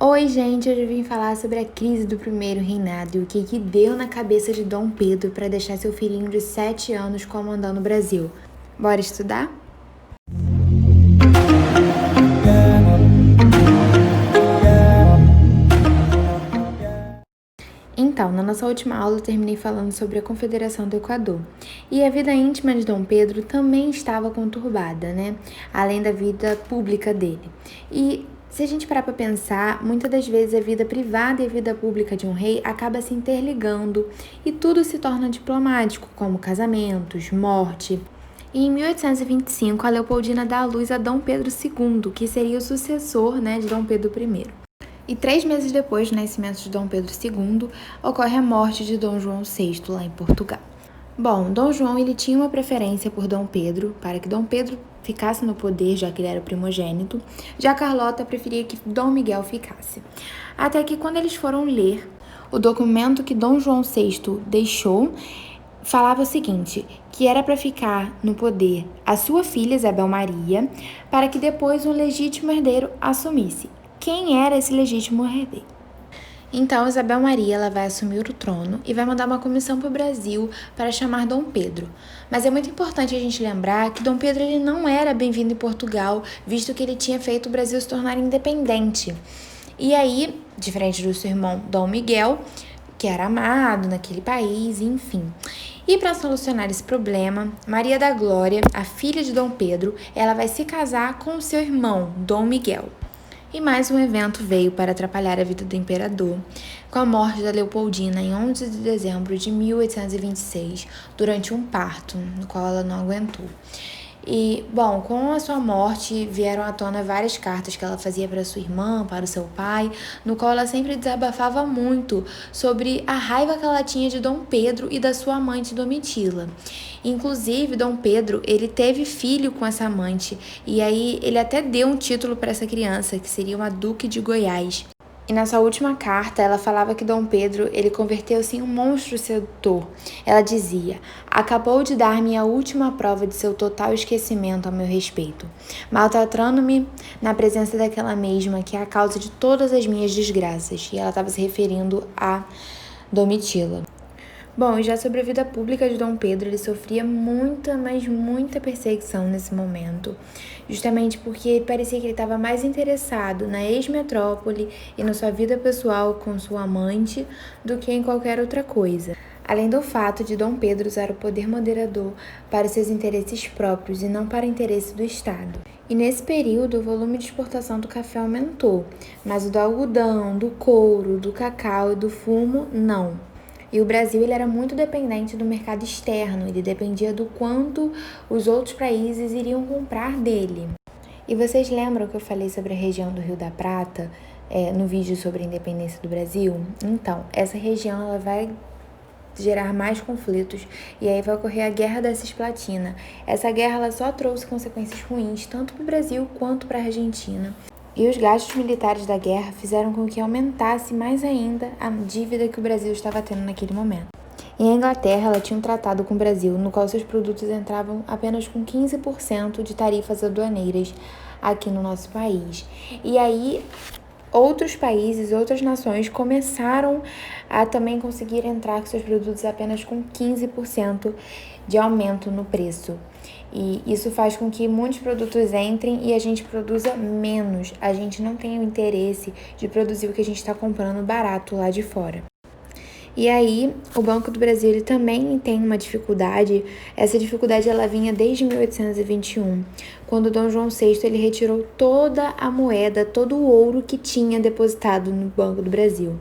Oi, gente, hoje eu vim falar sobre a crise do primeiro reinado e o que deu na cabeça de Dom Pedro para deixar seu filhinho de 7 anos comandando o Brasil. Bora estudar? Então, na nossa última aula eu terminei falando sobre a Confederação do Equador. E a vida íntima de Dom Pedro também estava conturbada, né? Além da vida pública dele. E se a gente parar para pensar, muitas das vezes a vida privada e a vida pública de um rei acaba se interligando e tudo se torna diplomático, como casamentos, morte. E em 1825, a Leopoldina dá à luz a Dom Pedro II, que seria o sucessor, de Dom Pedro I. E 3 meses depois do nascimento de Dom Pedro II, ocorre a morte de Dom João VI, lá em Portugal. Bom, Dom João ele tinha uma preferência por Dom Pedro, para que Dom Pedro ficasse no poder, já que ele era o primogênito. Já Carlota preferia que Dom Miguel ficasse. Até que quando eles foram ler o documento que Dom João VI deixou, falava o seguinte, que era para ficar no poder a sua filha Isabel Maria, para que depois um legítimo herdeiro assumisse. Quem era esse legítimo herdeiro? Então, Isabel Maria ela vai assumir o trono e vai mandar uma comissão para o Brasil para chamar Dom Pedro. Mas é muito importante a gente lembrar que Dom Pedro ele não era bem-vindo em Portugal, visto que ele tinha feito o Brasil se tornar independente. E aí, diferente do seu irmão Dom Miguel, que era amado naquele país, enfim. E para solucionar esse problema, Maria da Glória, a filha de Dom Pedro, ela vai se casar com o seu irmão, Dom Miguel. E mais um evento veio para atrapalhar a vida do imperador, com a morte da Leopoldina em 11 de dezembro de 1826, durante um parto, no qual ela não aguentou. E, bom, com a sua morte vieram à tona várias cartas que ela fazia para sua irmã, para o seu pai, no qual ela sempre desabafava muito sobre a raiva que ela tinha de Dom Pedro e da sua amante Domitila. Inclusive, Dom Pedro, ele teve filho com essa amante, e aí ele até deu um título para essa criança, que seria uma Duque de Goiás. E na sua última carta, ela falava que Dom Pedro, ele converteu-se em um monstro sedutor. Ela dizia, acabou de dar-me a última prova de seu total esquecimento a meu respeito, maltratando-me na presença daquela mesma que é a causa de todas as minhas desgraças. E ela estava se referindo a Domitila. Bom, e já sobre a vida pública de Dom Pedro, ele sofria muita, mas muita perseguição nesse momento, justamente porque parecia que ele estava mais interessado na ex-metrópole e na sua vida pessoal com sua amante do que em qualquer outra coisa. Além do fato de Dom Pedro usar o poder moderador para seus interesses próprios e não para o interesse do Estado. E nesse período, o volume de exportação do café aumentou, mas o do algodão, do couro, do cacau e do fumo, não. E o Brasil ele era muito dependente do mercado externo, ele dependia do quanto os outros países iriam comprar dele. E vocês lembram que eu falei sobre a região do Rio da Prata, no vídeo sobre a independência do Brasil? Então, essa região ela vai gerar mais conflitos e aí vai ocorrer a Guerra da Cisplatina. Essa guerra ela só trouxe consequências ruins, tanto para o Brasil quanto para a Argentina. E os gastos militares da guerra fizeram com que aumentasse mais ainda a dívida que o Brasil estava tendo naquele momento. E a Inglaterra ela tinha um tratado com o Brasil, no qual seus produtos entravam apenas com 15% de tarifas aduaneiras aqui no nosso país. E aí, outros países, outras nações começaram a também conseguir entrar com seus produtos apenas com 15% de aumento no preço. E isso faz com que muitos produtos entrem e a gente produza menos. A gente não tem o interesse de produzir o que a gente está comprando barato lá de fora. E aí, o Banco do Brasil ele também tem uma dificuldade. Essa dificuldade ela vinha desde 1821, quando Dom João VI ele retirou toda a moeda, todo o ouro que tinha depositado no Banco do Brasil.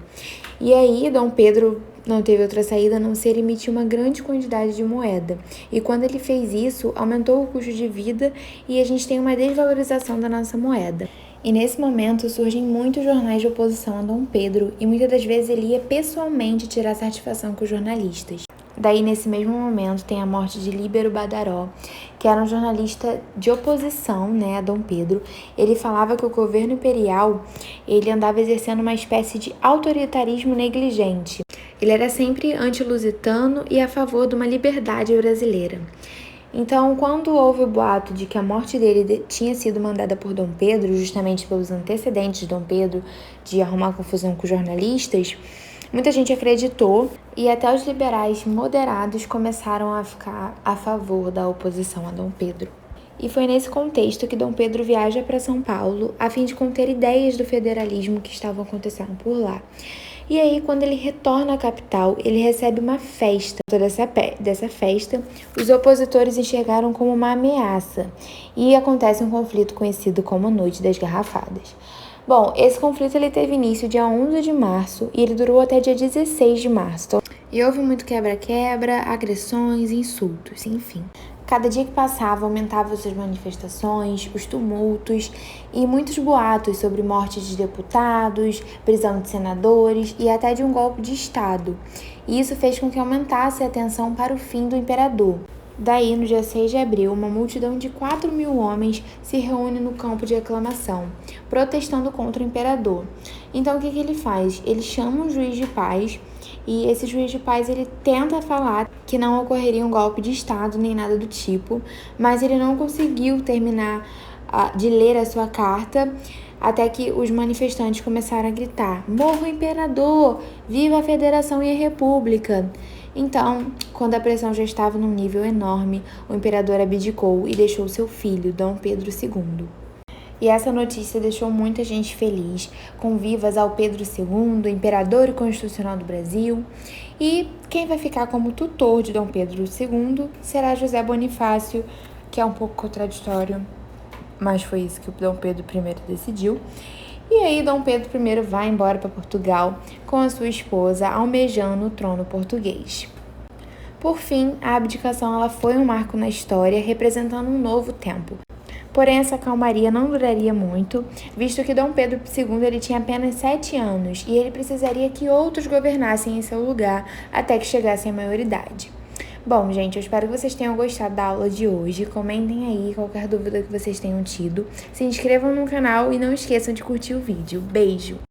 E aí, Dom Pedro não teve outra saída a não ser emitir uma grande quantidade de moeda. E quando ele fez isso, aumentou o custo de vida e a gente tem uma desvalorização da nossa moeda. E nesse momento surgem muitos jornais de oposição a Dom Pedro e muitas das vezes ele ia pessoalmente tirar satisfação com os jornalistas. Daí, nesse mesmo momento, tem a morte de Líbero Badaró, que era um jornalista de oposição, a Dom Pedro. Ele falava que o governo imperial ele andava exercendo uma espécie de autoritarismo negligente. Ele era sempre anti-lusitano e a favor de uma liberdade brasileira. Então, quando houve o boato de que a morte dele tinha sido mandada por Dom Pedro, justamente pelos antecedentes de Dom Pedro de arrumar confusão com jornalistas, muita gente acreditou e até os liberais moderados começaram a ficar a favor da oposição a Dom Pedro. E foi nesse contexto que Dom Pedro viaja para São Paulo a fim de conter ideias do federalismo que estavam acontecendo por lá. E aí, quando ele retorna à capital, ele recebe uma festa. Dessa festa, os opositores enxergaram como uma ameaça e acontece um conflito conhecido como a Noite das Garrafadas. Bom, esse conflito ele teve início dia 11 de março e ele durou até dia 16 de março. E houve muito quebra-quebra, agressões, insultos, enfim. Cada dia que passava, aumentavam as manifestações, os tumultos e muitos boatos sobre morte de deputados, prisão de senadores e até de um golpe de Estado. E isso fez com que aumentasse a tensão para o fim do imperador. Daí, no dia 6 de abril, uma multidão de 4.000 homens se reúne no campo de aclamação, protestando contra o imperador. Então, o que ele faz? Ele chama um juiz de paz e esse juiz de paz ele tenta falar que não ocorreria um golpe de Estado nem nada do tipo, mas ele não conseguiu terminar de ler a sua carta até que os manifestantes começaram a gritar: "Morra o imperador! Viva a Federação e a República!" Então, quando a pressão já estava num nível enorme, o imperador abdicou e deixou seu filho, Dom Pedro II. E essa notícia deixou muita gente feliz, com vivas ao Pedro II, imperador e constitucional do Brasil. E quem vai ficar como tutor de Dom Pedro II será José Bonifácio, que é um pouco contraditório, mas foi isso que o Dom Pedro I decidiu. E aí Dom Pedro I vai embora para Portugal com a sua esposa, almejando o trono português. Por fim, a abdicação ela foi um marco na história, representando um novo tempo. Porém, essa calmaria não duraria muito, visto que Dom Pedro II ele tinha apenas 7 anos e ele precisaria que outros governassem em seu lugar até que chegasse à maioridade. Bom, gente, eu espero que vocês tenham gostado da aula de hoje. Comentem aí qualquer dúvida que vocês tenham tido. Se inscrevam no canal e não esqueçam de curtir o vídeo. Beijo!